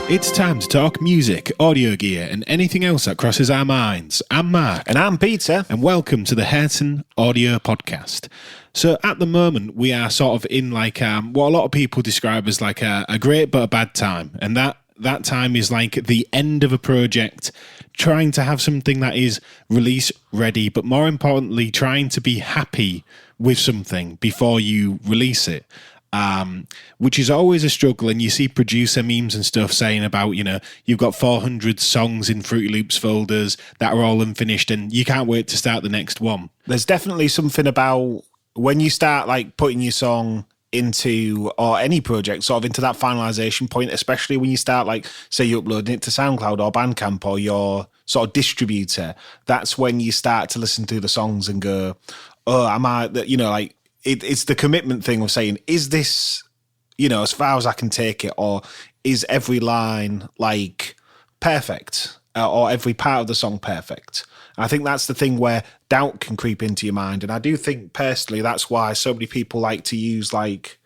It's time to talk music, audio gear, and anything else that crosses our minds. I'm Mark. And I'm Peter. And welcome to the Hurton Audio Podcast. So at the moment, we are sort of in like what a lot of people describe as like a great but a bad time. And that time is like the end of a project, trying to have something that is release ready, but more importantly, trying to be happy with something before you release it. Which is always a struggle, and you see producer memes and stuff saying about, you've got 400 songs in Fruity Loops folders that are all unfinished and you can't wait to start the next one. There's definitely something about when you start like putting your song into, or any project sort of into that finalization point, especially when you start like, say you're uploading it to SoundCloud or Bandcamp or your sort of distributor, that's when you start to listen to the songs and go, oh, am I, like, it's the commitment thing of saying, is this, as far as I can take it, or is every line like perfect, or every part of the song perfect? And I think that's the thing where doubt can creep into your mind. And I do think personally that's why so many people like to use like,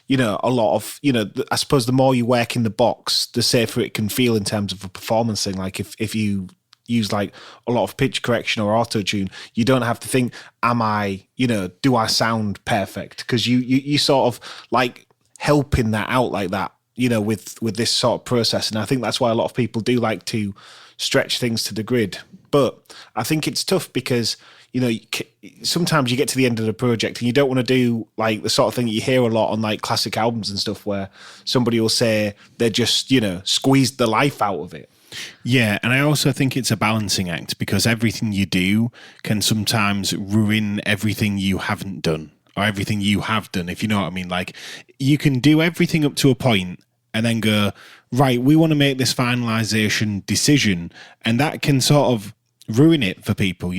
a lot of, I suppose the more you work in the box, the safer it can feel in terms of a performance thing. Like if you use like a lot of pitch correction or auto-tune, you don't have to think, am I, do I sound perfect? Because you sort of like helping that out like that, with this sort of process. And I think that's why a lot of people do like to stretch things to the grid. But I think it's tough because, sometimes you get to the end of the project and you don't want to do like the sort of thing that you hear a lot on like classic albums and stuff where somebody will say they just, squeezed the life out of it. Yeah, and I also think it's a balancing act because everything you do can sometimes ruin everything you haven't done or everything you have done, if you know what I mean. Like, you can do everything up to a point and then go, right, we want to make this finalization decision, and that can sort of ruin it for people.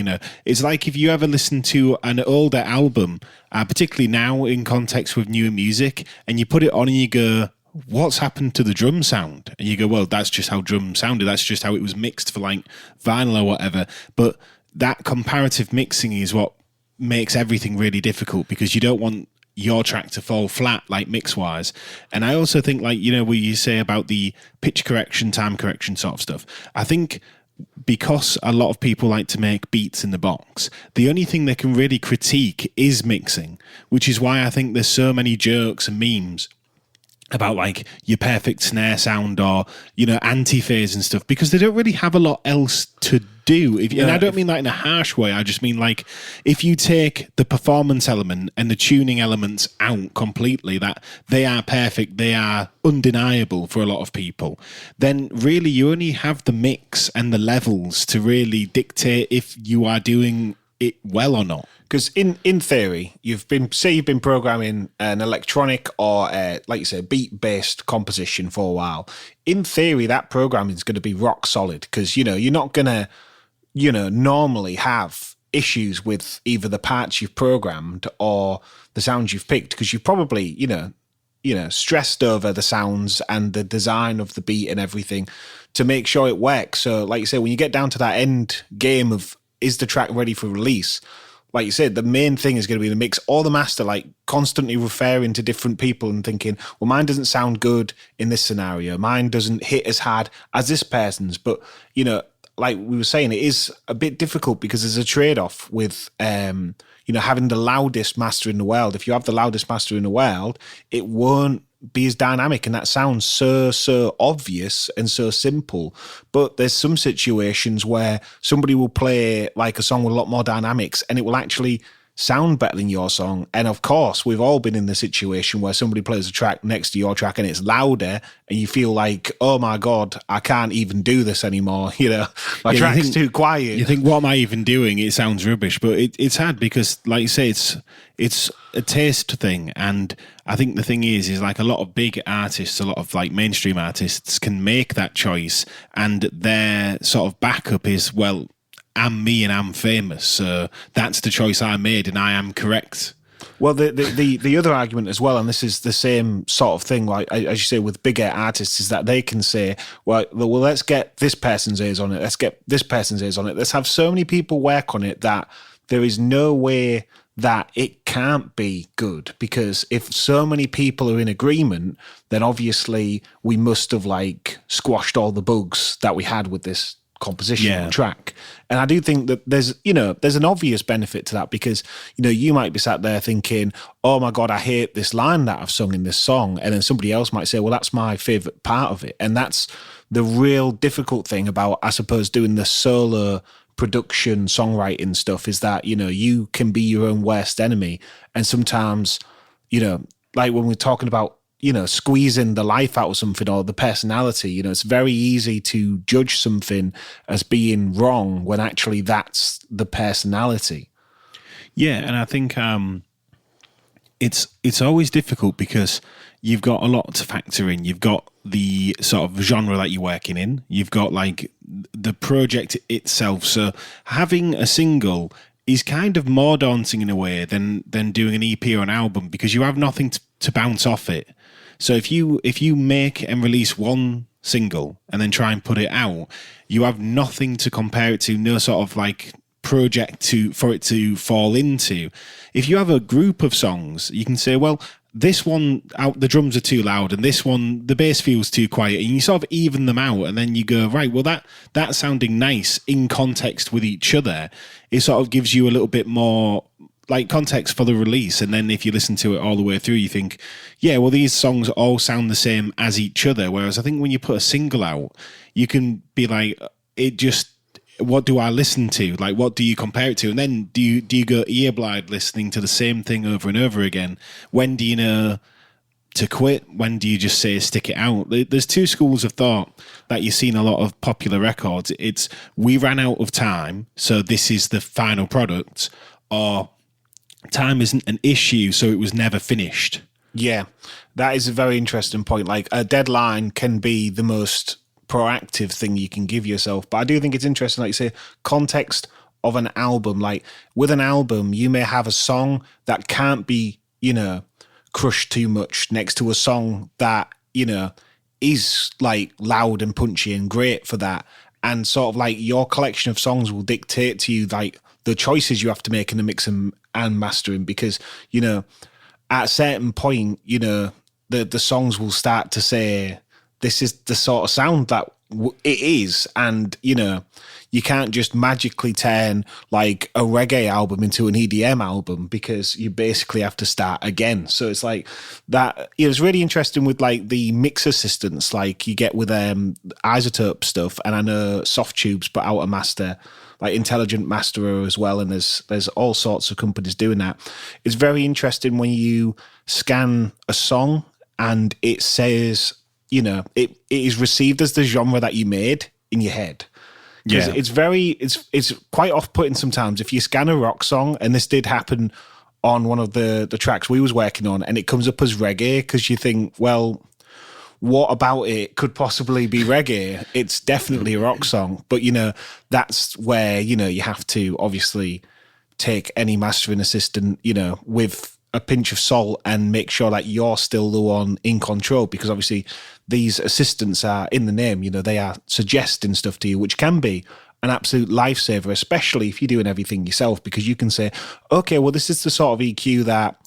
It's like if you ever listen to an older album, particularly now in context with newer music, and you put it on and you go, what's happened to the drum sound? And you go, well, that's just how drum sounded. That's just how it was mixed for like vinyl or whatever. But that comparative mixing is what makes everything really difficult because you don't want your track to fall flat, like mix-wise. And I also think, like, where you say about the pitch correction, time correction sort of stuff, I think because a lot of people like to make beats in the box, the only thing they can really critique is mixing, which is why I think there's so many jokes and memes about like your perfect snare sound or anti-phase and stuff, because they don't really have a lot else to do. And I don't mean that in a harsh way. I just mean like if you take the performance element and the tuning elements out completely, that they are perfect, they are undeniable for a lot of people, then really you only have the mix and the levels to really dictate if you are doing it well or not. Because in theory, you've been programming an electronic or like you say, beat-based composition for a while. In theory, that programming is going to be rock solid because you're not going to normally have issues with either the parts you've programmed or the sounds you've picked because you've probably stressed over the sounds and the design of the beat and everything to make sure it works. So, like you say, when you get down to that end game of is the track ready for release, like you said, the main thing is going to be the mix or the master, like constantly referring to different people and thinking, well, mine doesn't sound good in this scenario. Mine doesn't hit as hard as this person's. But, like we were saying, it is a bit difficult because there's a trade-off with, having the loudest master in the world. If you have the loudest master in the world, it won't be as dynamic, and that sounds so obvious and so simple. But there's some situations where somebody will play like a song with a lot more dynamics and it will actually sound better than your song. And of course, we've all been in the situation where somebody plays a track next to your track and it's louder and you feel like, oh my God, I can't even do this anymore. My track's too quiet. You think, what am I even doing? It sounds rubbish. But it's hard because, like you say, it's a taste thing. And I think the thing is like a lot of big artists, a lot of like mainstream artists can make that choice, and their sort of backup is, well, I'm me and I'm famous, so that's the choice I made and I am correct. Well, the other argument as well, and this is the same sort of thing, like as you say with bigger artists, is that they can say, well, let's get this person's ears on it, let's get this person's ears on it, let's have so many people work on it that there is no way that it can't be good, because if so many people are in agreement, then obviously we must have like squashed all the bugs that we had with this composition Yeah. or track. And I do think that there's an obvious benefit to that, because you might be sat there thinking, oh my god, I hate this line that I've sung in this song, and then somebody else might say, well, that's my favorite part of it. And that's the real difficult thing about, I suppose, doing the solo production songwriting stuff, is that you can be your own worst enemy. And sometimes, like when we're talking about squeezing the life out of something or the personality, it's very easy to judge something as being wrong when actually that's the personality. Yeah, and I think it's always difficult because you've got a lot to factor in. You've got the sort of genre that you're working in. You've got like the project itself. So having a single is kind of more daunting in a way than doing an EP or an album, because you have nothing to bounce off it. So if you make and release one single and then try and put it out, you have nothing to compare it to, no sort of like project for it to fall into. If you have a group of songs, you can say, well, this one out, the drums are too loud, and this one the bass feels too quiet, and you sort of even them out, and then you go, right, well, that sounding nice in context with each other, it sort of gives you a little bit more like context for the release. And then if you listen to it all the way through, you think, yeah, well, these songs all sound the same as each other. Whereas I think when you put a single out, you can be like, what do I listen to? Like, what do you compare it to? And then do you go ear blind listening to the same thing over and over again? When do you know to quit? When do you just say stick it out? There's two schools of thought that you see in a lot of popular records. It's we ran out of time, so this is the final product, or time isn't an issue, so it was never finished. Yeah, that is a very interesting point. Like, a deadline can be the most proactive thing you can give yourself. But I do think it's interesting, like you say, context of an album. Like with an album, you may have a song that can't be, crushed too much next to a song that, is like loud and punchy and great for that. And sort of like your collection of songs will dictate to you like the choices you have to make in the mix and mastering, because, at a certain point, the songs will start to say, this is the sort of sound that it is. And, you can't just magically turn like a reggae album into an EDM album, because you basically have to start again. So it's like that. It was really interesting with like the mix assistants, like you get with Isotope stuff. And I know Soft Tubes put out a master, like Intelligent Masterer as well. And there's all sorts of companies doing that. It's very interesting when you scan a song and it says, it is received as the genre that you made in your head. Because it's quite off-putting sometimes if you scan a rock song, and this did happen on one of the tracks we was working on, and it comes up as reggae, because you think, well, what about it could possibly be reggae? It's definitely a rock song. But, that's where, you have to obviously take any mastering assistant, with a pinch of salt and make sure that you're still the one in control, because obviously these assistants are in the name, they are suggesting stuff to you, which can be an absolute lifesaver, especially if you're doing everything yourself, because you can say, okay, well, this is the sort of EQ that,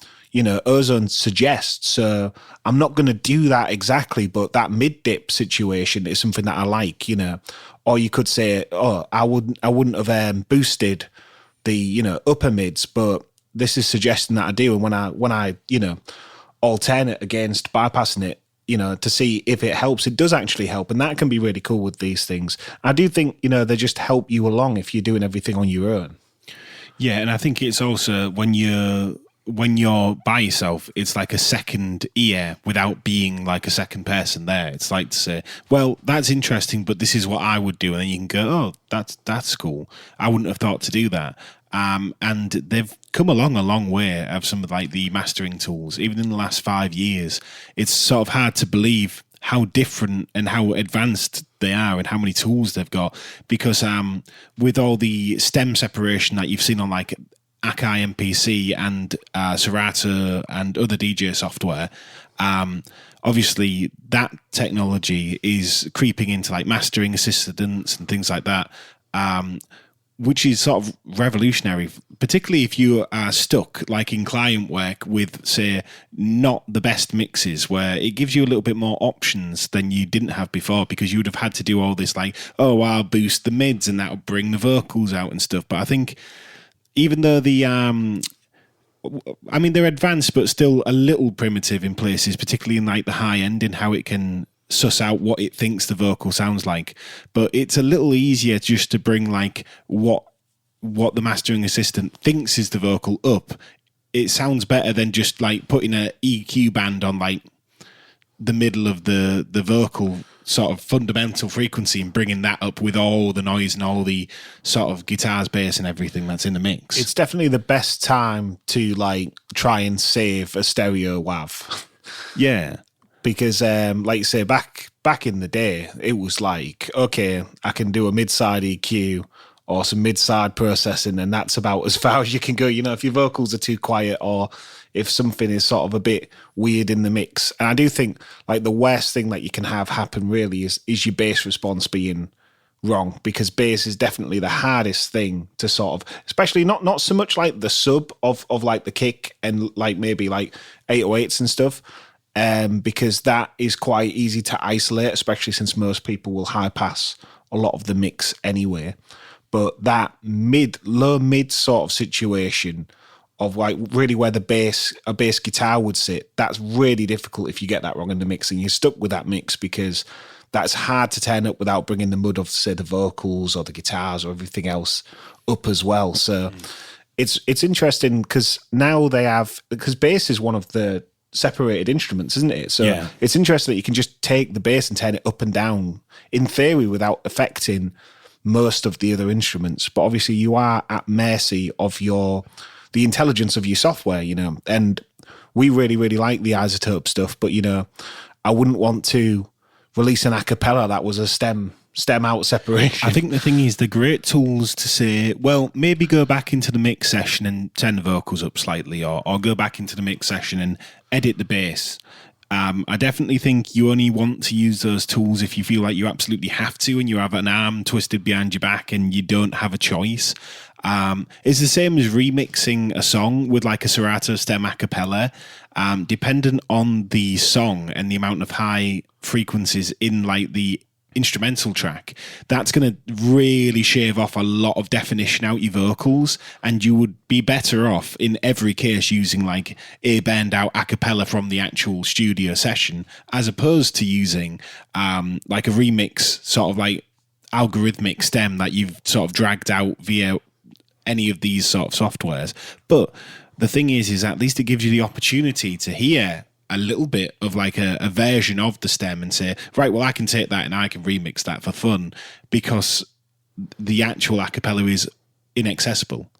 Ozone suggests, so I'm not going to do that exactly, but that mid-dip situation is something that I like, or you could say, oh, I wouldn't have boosted the, upper mids, but this is suggesting that I do. And when I alternate against bypassing it, to see if it helps, it does actually help. And that can be really cool with these things. I do think, they just help you along if you're doing everything on your own. Yeah. And I think it's also when you're by yourself, it's like a second ear without being like a second person there. It's like to say, well, that's interesting, but this is what I would do. And then you can go, oh, that's cool. I wouldn't have thought to do that. And they've come along a long way of some of like the mastering tools. Even in the last 5 years, it's sort of hard to believe how different and how advanced they are and how many tools they've got. Because with all the stem separation that you've seen on like Akai MPC and Serato and other DJ software, obviously that technology is creeping into like mastering assistants and things like that. which is sort of revolutionary, particularly if you are stuck like in client work with, say, not the best mixes, where it gives you a little bit more options than you didn't have before, because you would have had to do all this like, oh, I'll boost the mids and that'll bring the vocals out and stuff. But I think even though they're advanced, but still a little primitive in places, particularly in like the high end, in how it can suss out what it thinks the vocal sounds like. But it's a little easier just to bring like what the mastering assistant thinks is the vocal up. It sounds better than just like putting a EQ band on like the middle of the vocal sort of fundamental frequency and bringing that up with all the noise and all the sort of guitars, bass and everything that's in the mix. It's definitely the best time to like try and save a stereo WAV. Yeah. Because like you say, back in the day, it was like, okay, I can do a mid-side EQ or some mid-side processing, and that's about as far as you can go. You know, if your vocals are too quiet or if something is sort of a bit weird in the mix. And I do think like the worst thing that you can have happen really is your bass response being wrong, because bass is definitely the hardest thing to sort of, especially not so much like the sub of like the kick and like maybe like 808s and stuff, because that is quite easy to isolate, especially since most people will high pass a lot of the mix anyway. But that low mid sort of situation of like really where a bass guitar would sit, that's really difficult if you get that wrong in the mix, and you're stuck with that mix because that's hard to turn up without bringing the mud of, say, the vocals or the guitars or everything else up as well. So it's interesting because now because bass is one of the separated instruments, isn't it? So It's interesting that you can just take the bass and turn it up and down in theory without affecting most of the other instruments. But obviously you are at mercy of the intelligence of your software, you know, and we really, really like the isotope stuff, but, you know, I wouldn't want to release an a cappella that was a stem out separation. I think the thing is, the great tools to say, well, maybe go back into the mix session and turn the vocals up slightly, or go back into the mix session and edit the bass. I definitely think you only want to use those tools if you feel like you absolutely have to and you have an arm twisted behind your back and you don't have a choice. It's the same as remixing a song with like a Serato stem a cappella. Dependent on the song and the amount of high frequencies in like the instrumental track, that's going to really shave off a lot of definition out your vocals, and you would be better off in every case using like a band out a cappella from the actual studio session, as opposed to using like a remix sort of like algorithmic stem that you've sort of dragged out via any of these sort of softwares. But the thing is at least it gives you the opportunity to hear a little bit of like a version of the stem and say, right, well, I can take that and I can remix that for fun, because the actual a cappella is inaccessible.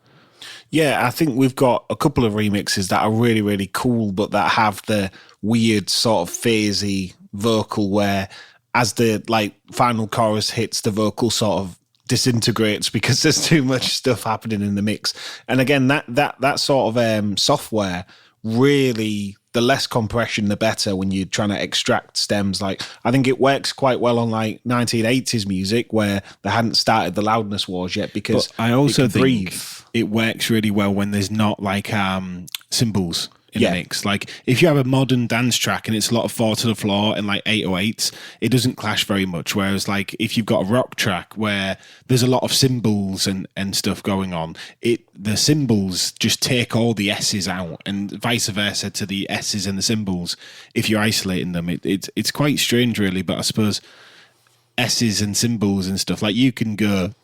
Yeah, I think we've got a couple of remixes that are really, really cool, but that have the weird sort of phasey vocal where as the like final chorus hits, the vocal sort of disintegrates because there's too much stuff happening in the mix. And again, that sort of software really, the less compression, the better when you're trying to extract stems. Like, I think it works quite well on like 1980s music where they hadn't started the loudness wars yet, because but I also think it works really well when there's not like cymbals in the mix. Like if you have a modern dance track and it's a lot of 4 to the floor and like 808s, it doesn't clash very much. Whereas like if you've got a rock track where there's a lot of cymbals and stuff going on, the cymbals just take all the S's out, and vice versa to the S's and the cymbals. If you're isolating them, it's quite strange really, but I suppose S's and cymbals and stuff, like you can go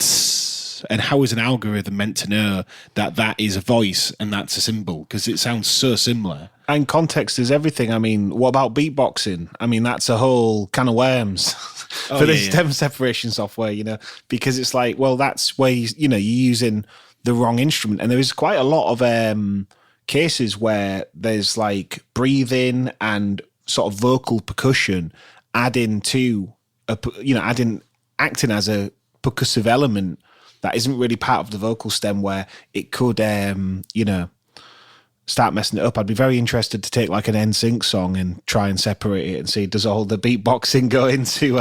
and how is an algorithm meant to know that is a voice and that's a symbol? Because it sounds so similar. And context is everything. I mean, what about beatboxing? I mean, that's a whole can of worms for the stem separation software, you know, because it's like, well, that's where, you're using the wrong instrument. And there is quite a lot of cases where there's like breathing and sort of vocal percussion adding to, acting as a percussive element that isn't really part of the vocal stem, where it could, start messing it up. I'd be very interested to take like an NSYNC song and try and separate it and see, does all the beatboxing go into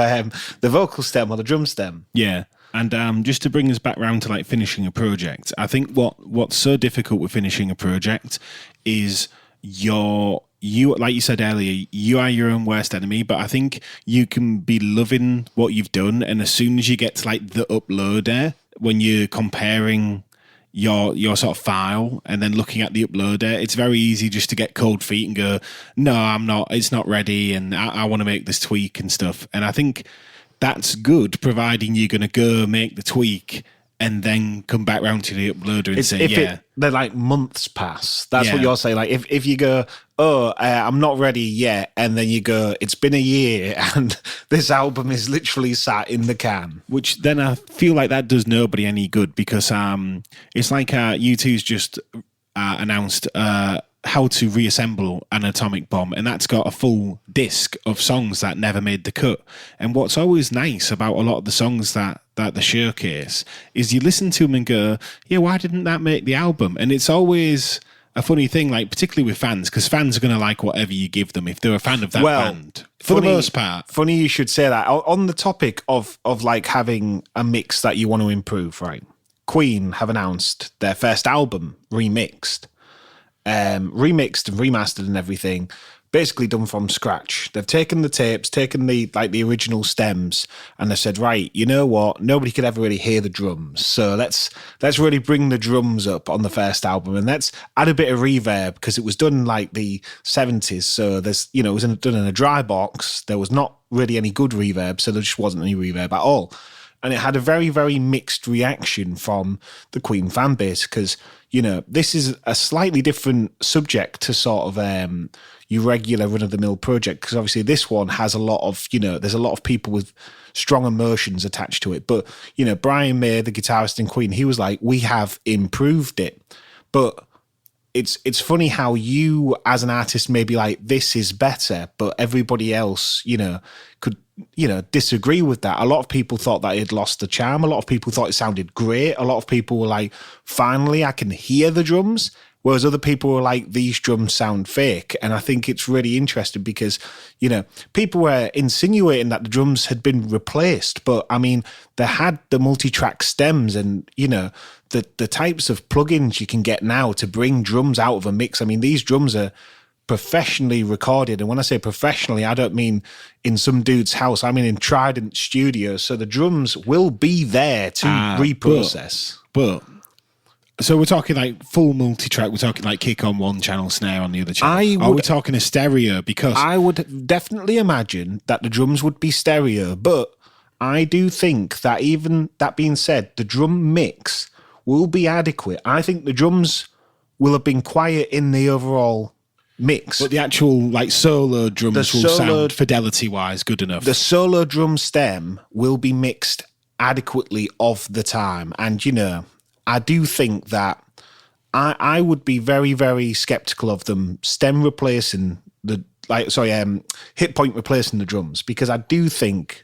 the vocal stem or the drum stem? Yeah. And just to bring us back round to like finishing a project, I think what's so difficult with finishing a project is you like you said earlier, you are your own worst enemy. But I think you can be loving what you've done, and as soon as you get to like the uploader, when you're comparing your sort of file and then looking at the uploader, it's very easy just to get cold feet and go, no, I'm not, it's not ready, and I want to make this tweak and stuff. And I think that's good, providing you're going to go make the tweak and then come back round to the uploader and say, they're like months pass. That's what you're saying. Like if you go, I'm not ready yet, and then you go, it's been a year and this album is literally sat in the can. Which then I feel like that does nobody any good, because it's like U2's just announced how to reassemble an atomic bomb, and that's got a full disc of songs that never made the cut. And what's always nice about a lot of the songs that the showcase is you listen to them and go, yeah, why didn't that make the album? And it's always a funny thing, like particularly with fans, because fans are going to like whatever you give them if they're a fan of that band, for the most part. Funny you should say that. On the topic of like having a mix that you want to improve, right? Queen have announced their first album remixed and remastered and everything, basically done from scratch. They've taken the tapes, taken the original stems, and they've said, right, you know what? Nobody could ever really hear the drums, so let's really bring the drums up on the first album, and let's add a bit of reverb, because it was done in like the 70s. So there's, it was done in a dry box. There was not really any good reverb, so there just wasn't any reverb at all. And it had a very, very mixed reaction from the Queen fan base, because, this is a slightly different subject to sort of your regular run-of-the-mill project, because obviously this one has a lot of, there's a lot of people with strong emotions attached to it. But, Brian May, the guitarist in Queen, he was like, we have improved it. But it's funny how you, as an artist, may be like, this is better, but everybody else, could, disagree with that. A lot of people thought that it lost the charm. A lot of people thought it sounded great. A lot of people were like, finally, I can hear the drums. Whereas other people were like, these drums sound fake. And I think it's really interesting because, people were insinuating that the drums had been replaced. But I mean, they had the multi-track stems and, the types of plugins you can get now to bring drums out of a mix. I mean, these drums are professionally recorded. And when I say professionally, I don't mean in some dude's house. I mean in Trident Studios. So the drums will be there to reprocess. But so we're talking like full multi-track. We're talking like kick on one channel, snare on the other channel. Are we talking a stereo? Because I would definitely imagine that the drums would be stereo. But I do think that, even that being said, the drum mix will be adequate. I think the drums will have been quiet in the overall mix, but the actual like solo drums will sound fidelity wise good enough. The solo drum stem will be mixed adequately of the time. And I do think that I would be very, very skeptical of them stem replacing hit point replacing the drums, because I do think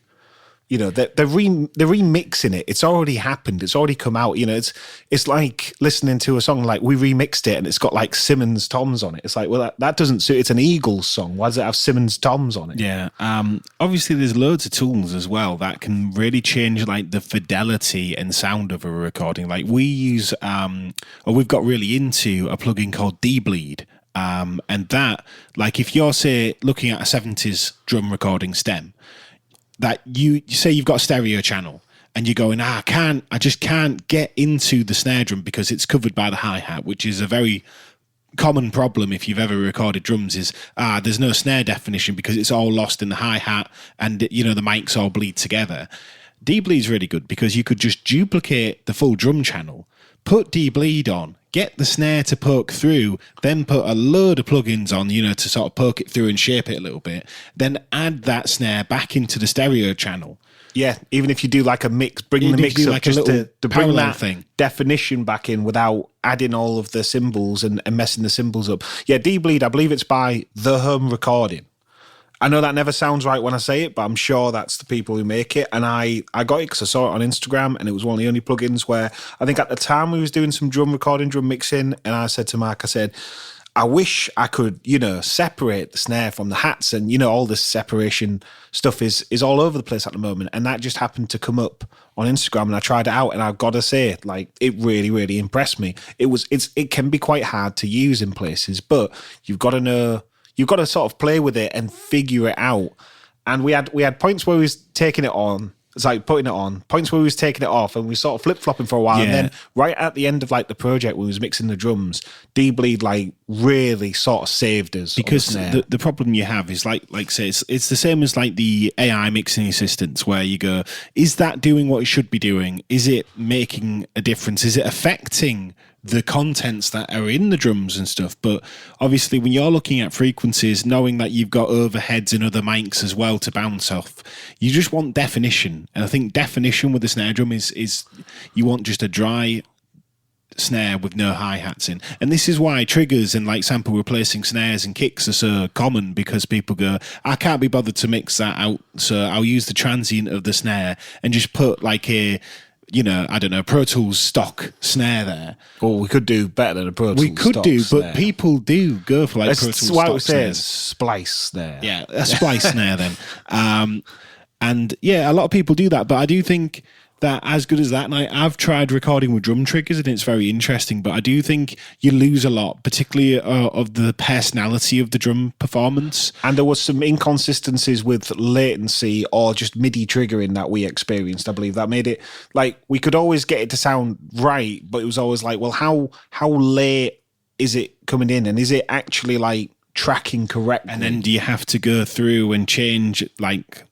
they're remixing it. It's already happened. It's already come out. It's like listening to a song like we remixed it and it's got like Simmons toms on it. It's like, well, that doesn't suit. It's an Eagles song. Why does it have Simmons toms on it? Yeah. Obviously, there's loads of tools as well that can really change like the fidelity and sound of a recording. Like we use, or we've got really into a plugin called D-Bleed. And that, like, if you're say looking at a 70s drum recording stem, that you say you've got a stereo channel and you're going, I just can't get into the snare drum because it's covered by the hi-hat, which is a very common problem if you've ever recorded drums, is there's no snare definition because it's all lost in the hi-hat and the mics all bleed together. D-Bleed's really good because you could just duplicate the full drum channel, put D-Bleed on, get the snare to poke through, then put a load of plugins on, to sort of poke it through and shape it a little bit, then add that snare back into the stereo channel. Yeah, even if you do like a mix, bring the mix up like just to bring that thing definition back in without adding all of the cymbals and messing the cymbals up. Yeah, D-Bleed, I believe it's by The Home Recording. I know that never sounds right when I say it, but I'm sure that's the people who make it. And I got it because I saw it on Instagram, and it was one of the only plugins where I think at the time we was doing some drum recording, drum mixing, and I said to Mark, I wish I could, separate the snare from the hats, and all this separation stuff is all over the place at the moment. And that just happened to come up on Instagram, and I tried it out, and I've got to say, like, it really, really impressed me. It can be quite hard to use in places, but you've got to sort of play with it and figure it out. And we had points where we was taking it on. It's like putting it on, points where we was taking it off, and we sort of flip-flopping for a while. Yeah. And then right at the end of like the project when we was mixing the drums, D-Bleed like really sort of saved us. Because the problem you have is like say it's the same as like the AI mixing assistants, where you go, is that doing what it should be doing? Is it making a difference? Is it affecting the contents that are in the drums and stuff? But obviously when you're looking at frequencies, knowing that you've got overheads and other mics as well to bounce off, you just want definition. And I think definition with the snare drum is you want just a dry snare with no hi-hats in. And this is why triggers and like sample replacing snares and kicks are so common, because people go, I can't be bothered to mix that out, so I'll use the transient of the snare and just put like a I don't know, Pro Tools stock snare there. Well, we could do better than a Pro Tools We could stock do, snare. But people do go for like That's Pro Tools why stock we say snares. Splice snare. Yeah, a splice snare then. And yeah, a lot of people do that, but I do think that as good as that, and I've tried recording with drum triggers and it's very interesting, but I do think you lose a lot, particularly of the personality of the drum performance. And there was some inconsistencies with latency or just MIDI triggering that we experienced, I believe. That made it like we could always get it to sound right, but it was always like, well, how late is it coming in? And is it actually like tracking correctly? And then do you have to go through and change like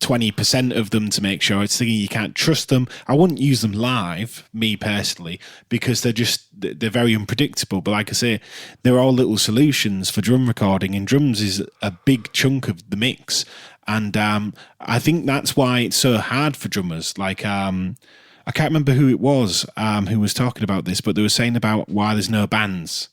20% of them to make sure? It's thinking you can't trust them. I wouldn't use them live, me personally, because they're very unpredictable. But like I say, they're all little solutions for drum recording, and drums is a big chunk of the mix. And I think that's why it's so hard for drummers. Like I can't remember who it was who was talking about this, but they were saying about why there's no bands.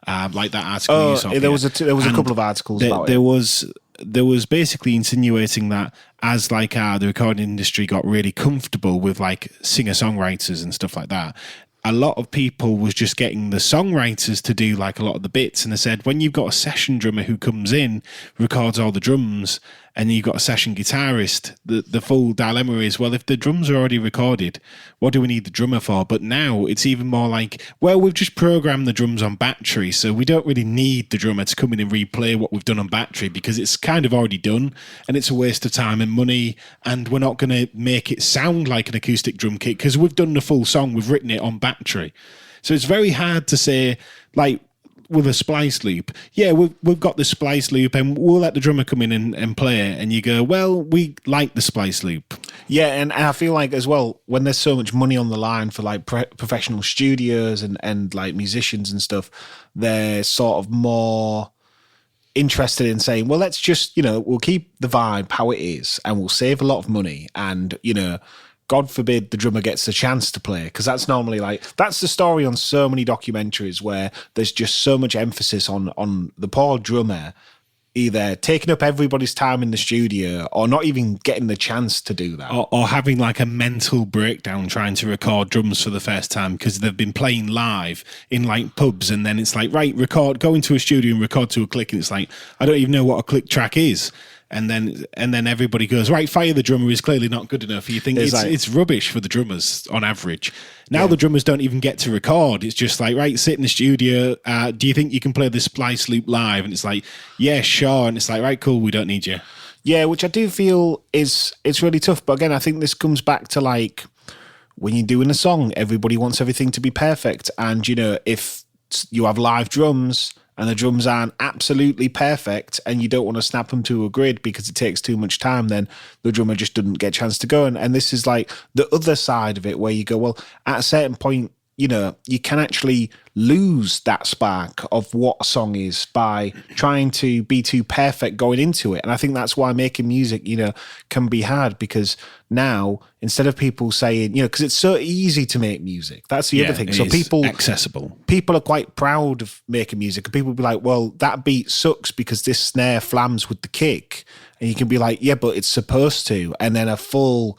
Like that article you saw. There was a couple of articles about it. There was basically insinuating that as like the recording industry got really comfortable with like singer-songwriters and stuff like that, a lot of people was just getting the songwriters to do like a lot of the bits. And they said, when you've got a session drummer who comes in, records all the drums, and you've got a session guitarist, the full dilemma is, well, if the drums are already recorded, what do we need the drummer for? But now it's even more like, well, we've just programmed the drums on battery, so we don't really need the drummer to come in and replay what we've done on battery, because it's kind of already done, and it's a waste of time and money, and we're not going to make it sound like an acoustic drum kit, because we've done the full song, we've written it on battery. So it's very hard to say, like, with a splice loop, yeah, we've got the splice loop and we'll let the drummer come in and play it, and you go, well, we like the splice loop. Yeah, and I feel like as well, when there's so much money on the line for like professional studios and like musicians and stuff, they're sort of more interested in saying, well, let's just, we'll keep the vibe how it is and we'll save a lot of money, and, God forbid the drummer gets the chance to play, because that's normally that's the story on so many documentaries where there's just so much emphasis on the poor drummer either taking up everybody's time in the studio or not even getting the chance to do that. Or having like a mental breakdown trying to record drums for the first time because they've been playing live in like pubs, and then it's like, right, go into a studio and record to a click, and it's like, I don't even know what a click track is. And then everybody goes, right, fire the drummer is clearly not good enough. You think it's rubbish for the drummers on average. Now the drummers don't even get to record. It's just like, right, sit in the studio. Do you think you can play this splice loop live? And it's like, yeah, sure. And it's like, right, cool, we don't need you. Yeah, which I do feel it's really tough. But again, I think this comes back to like when you're doing a song, everybody wants everything to be perfect. And, if you have live drums and the drums aren't absolutely perfect and you don't want to snap them to a grid because it takes too much time, then the drummer just doesn't get a chance to go. And this is like the other side of it where you go, well, at a certain point, you can actually lose that spark of what a song is by trying to be too perfect going into it. And I think that's why making music, can be hard, because now instead of people saying, because it's so easy to make music, that's the other thing. So people are quite proud of making music, and people be like, well, that beat sucks because this snare flams with the kick. And you can be like, yeah, but it's supposed to. And then a full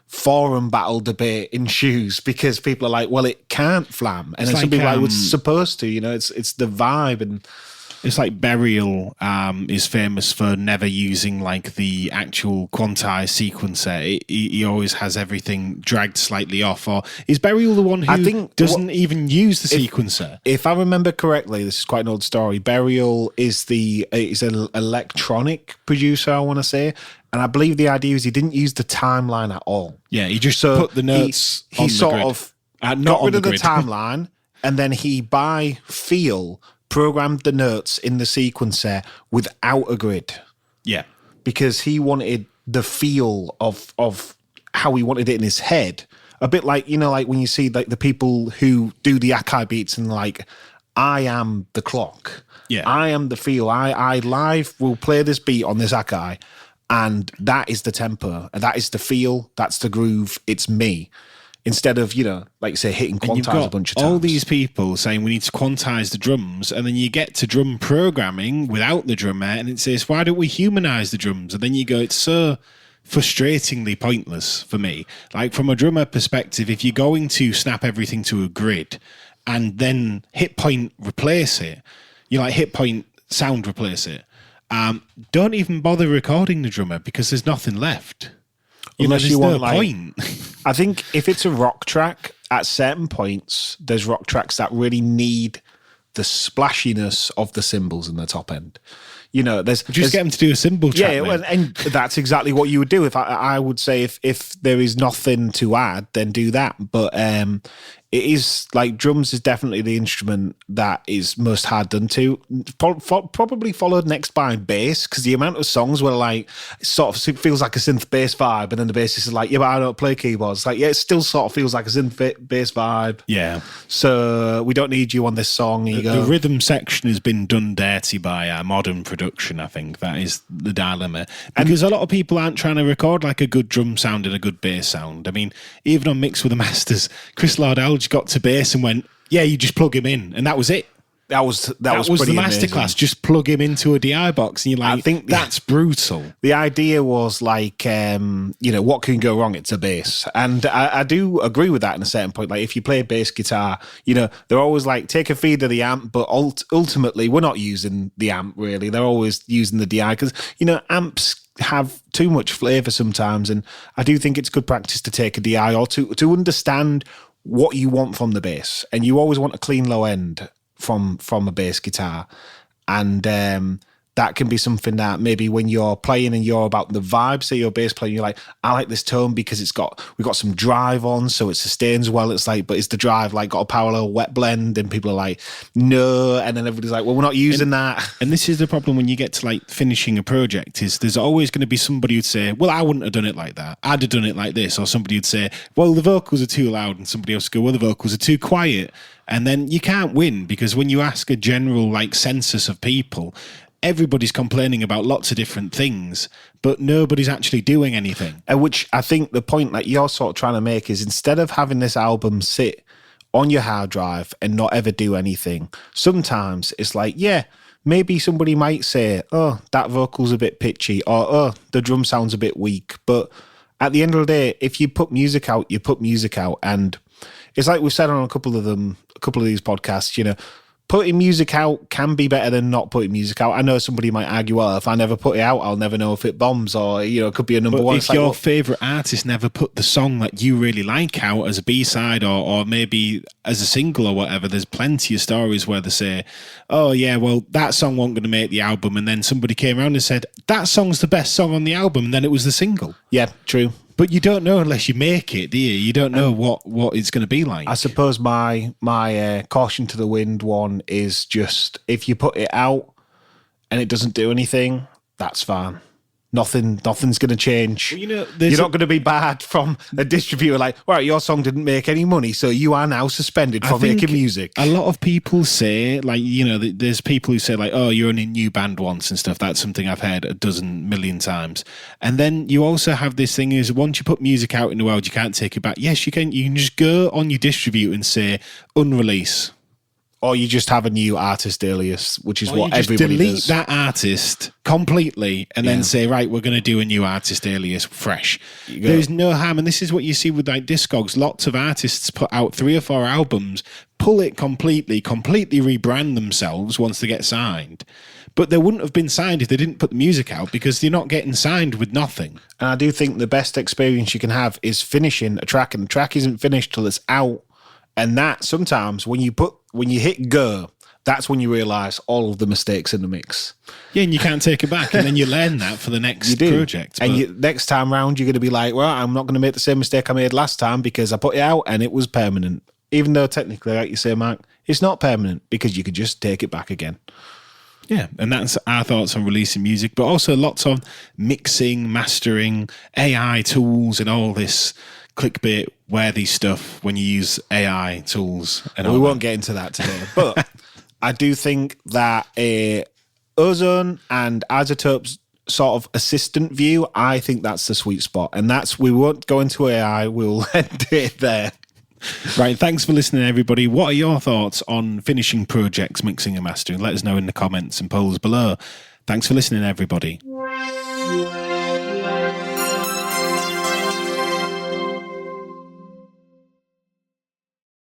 forum battle debate ensues because people are like, well, it can't flam. And then some people are like, well, it's supposed to, it's the vibe. And it's like Burial is famous for never using like the actual quantized sequencer. He always has everything dragged slightly off. Or is Burial the one who doesn't even use the sequencer? If I remember correctly, this is quite an old story. Burial is an electronic producer, I want to say. And I believe the idea is he didn't use the timeline at all. Yeah, he just put the notes on the grid. He sort of got rid of the timeline, and then he, by feel, programmed the notes in the sequencer without a grid. Yeah. Because he wanted the feel of how he wanted it in his head. A bit like, like when you see like the people who do the Akai beats and like, I am the clock. Yeah. I am the feel. I live will play this beat on this Akai. And that is the tempo, that is the feel, that's the groove, it's me. Instead of, like you say, hitting quantize a bunch of times. All these people saying we need to quantize the drums, and then you get to drum programming without the drummer, and it says, why don't we humanize the drums? And then you go, it's so frustratingly pointless for me. Like, from a drummer perspective, if you're going to snap everything to a grid and then hit point replace it, hit point sound replace it, don't even bother recording the drummer because there's nothing left. Unless you want, point. I think if it's a rock track, at certain points, there's rock tracks that really need the splashiness of the cymbals in the top end. There's get them to do a cymbal track. Yeah, and that's exactly what you would do. If I would say if there is nothing to add, then do that. But it is like drums is definitely the instrument that is most hard done to. Probably followed next by bass, because the amount of songs where like it sort of feels like a synth bass vibe, and then the bassist is like, yeah, but I don't play keyboards. It's like, yeah, it still sort of feels like a synth bass vibe. Yeah. So we don't need you on this song. The rhythm section has been done dirty by modern production. I think that is the dilemma, because a lot of people aren't trying to record like a good drum sound and a good bass sound. I mean, even on Mix with the Masters, Chris Lardell got to bass and went, yeah, you just plug him in, and that was it. That was the masterclass. Just plug him into a DI box, and you're like, I think that's brutal. The idea was like, what can go wrong? It's a bass, and I do agree with that in a certain point. Like, if you play a bass guitar, they're always like, take a feed of the amp, but ultimately, we're not using the amp really. They're always using the DI because amps have too much flavour sometimes, and I do think it's good practice to take a DI or to understand what you want from the bass, and you always want a clean low end from a bass guitar, and that can be something that maybe when you're playing and you're about the vibe, say you're a bass player, you're like, I like this tone because we've got some drive on, so it sustains well. It's like, but is the drive like got a parallel wet blend? And people are like, no, and then everybody's like, well, we're not using that. And this is the problem when you get to like finishing a project, is there's always going to be somebody who'd say, well, I wouldn't have done it like that, I'd have done it like this, or somebody would say, well, the vocals are too loud, and somebody else would go, well, the vocals are too quiet. And then you can't win, because when you ask a general like census of people, everybody's complaining about lots of different things, but nobody's actually doing anything. Which I think the point that you're sort of trying to make is, instead of having this album sit on your hard drive and not ever do anything, sometimes it's like, yeah, maybe somebody might say, oh, that vocal's a bit pitchy, or oh, the drum sound's a bit weak. But at the end of the day, if you put music out, you put music out. And it's like we've said on a couple of these podcasts, putting music out can be better than not putting music out. I know somebody might argue, well, if I never put it out, I'll never know if it bombs, or, it could be a number one. If your favourite artist never put the song that you really like out as a B-side or maybe as a single or whatever, there's plenty of stories where they say, oh, yeah, well, that song wasn't going to make the album. And then somebody came around and said, that song's the best song on the album. And then it was the single. Yeah, true. But you don't know unless you make it, do you? You don't know what it's going to be like. I suppose my caution to the wind one is just, if you put it out and it doesn't do anything, that's fine. Nothing's going to change. Well, you're not going to be bad from a distributor like, all right, your song didn't make any money, so you are now suspended from making music. A lot of people say, like, there's people who say, like, oh, you're in a new band once and stuff. That's something I've heard a dozen million times. And then you also have this thing is, once you put music out in the world, you can't take it back. Yes, you can. You can just go on your distributor and say, unrelease. Or you just have a new artist alias, which is Or what you just everybody delete does. that artist completely and then say, right, we're going to do a new artist alias fresh. There's no harm. And this is what you see with like Discogs. Lots of artists put out 3 or 4 albums, pull it completely rebrand themselves once they get signed. But they wouldn't have been signed if they didn't put the music out because they're not getting signed with nothing. And I do think the best experience you can have is finishing a track, and the track isn't finished till it's out. And that sometimes when you hit go, that's when you realise all of the mistakes in the mix. Yeah, and you can't take it back. And then you learn that for the next project. And next time round, you're going to be like, well, I'm not going to make the same mistake I made last time because I put it out and it was permanent. Even though technically, like you say, Mark, it's not permanent because you could just take it back again. Yeah, and that's our thoughts on releasing music, but also lots of mixing, mastering, AI tools and all this clickbait worthy stuff when you use AI tools. And we won't get into that today, but I do think that Ozone and Isotope's sort of assistant view, I think that's the sweet spot. And we won't go into AI, we'll end it there. Right, thanks for listening, everybody. What are your thoughts on finishing projects, mixing and mastering? Let us know in the comments and polls below. Thanks for listening, everybody.